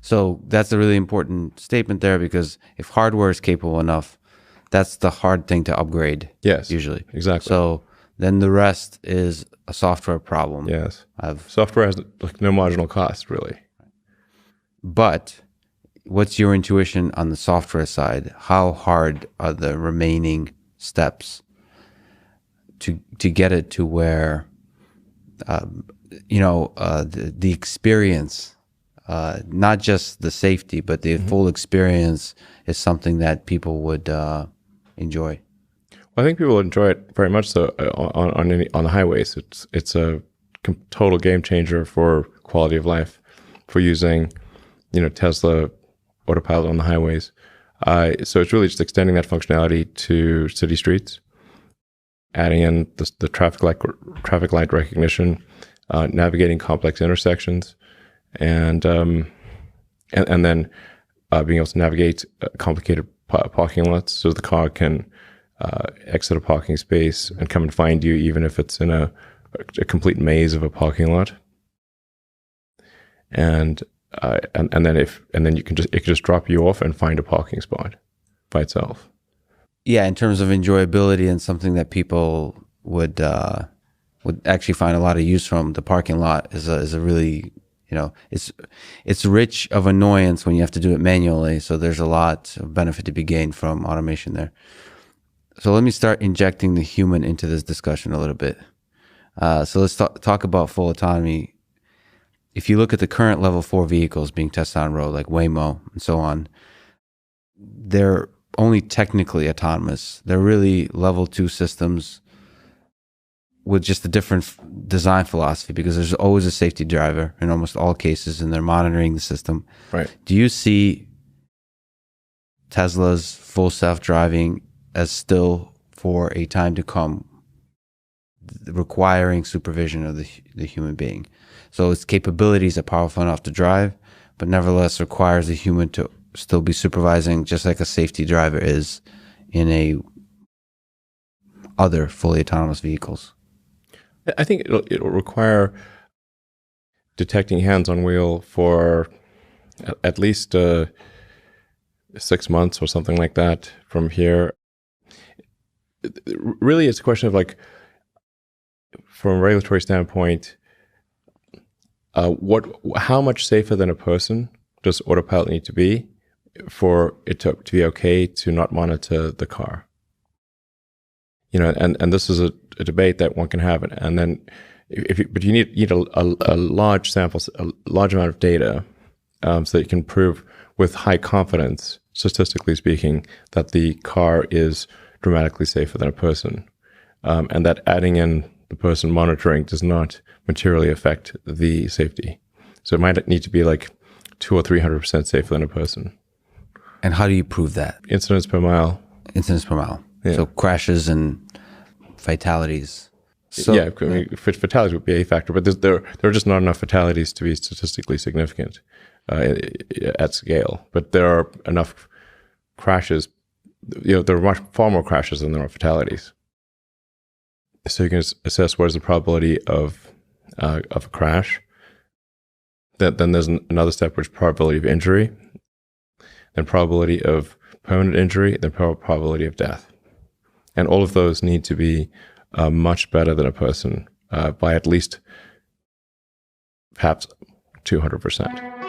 So that's a really important statement there, because if hardware is capable enough, that's the hard thing to upgrade. Yes, usually. exactly. So then the rest is a software problem. Yes. Software has like no marginal cost, really. But what's your intuition on the software side? How hard are the remaining steps to get it to where, the experience, not just the safety, but the full experience is something that people would enjoy? Well, I think people enjoy it very much so on the highways. It's a total game changer for quality of life, for using, Tesla autopilot on the highways. So it's really just extending that functionality to city streets, adding in the traffic light recognition, navigating complex intersections, and then being able to navigate complicated parking lots, so the car can exit a parking space and come and find you, even if it's in a complete maze of a parking lot. And then it can just drop you off and find a parking spot by itself. Yeah, in terms of enjoyability and something that people would actually find a lot of use from, the parking lot is a really, it's rich of annoyance when you have to do it manually. So there's a lot of benefit to be gained from automation there. So let me start injecting the human into this discussion a little bit. So let's talk about full autonomy. If you look at the current level 4 vehicles being tested on road, like Waymo and so on, they're only technically autonomous. They're really level 2 systems with just a different design philosophy, because there's always a safety driver in almost all cases, and they're monitoring the system. Right. Do you see Tesla's full self-driving as still, for a time to come, requiring supervision of the human being? So its capabilities are powerful enough to drive, but nevertheless requires a human to still be supervising, just like a safety driver is in other fully autonomous vehicles. I think it'll require detecting hands on wheel for at least 6 months or something like that from here. Really, it's a question of, like, from a regulatory standpoint, how much safer than a person does autopilot need to be for it to be okay to not monitor the car? And this is a debate that one can have, and then but you need a large sample, a large amount of data, so that you can prove with high confidence, statistically speaking, that the car is dramatically safer than a person, and that adding in the person monitoring does not materially affect the safety. So it might need to be like 200 or 300% safer than a person. And how do you prove that? Incidents per mile. Incidents per mile. Yeah. So crashes and fatalities. So, yeah, I mean, fatalities would be a factor, but there are just not enough fatalities to be statistically significant at scale. But there are enough crashes. There are far more crashes than there are fatalities. So you can assess what is the probability of a crash. Then there's another step, which is probability of injury, then probability of permanent injury, then probability of death. And all of those need to be much better than a person by at least perhaps 200%.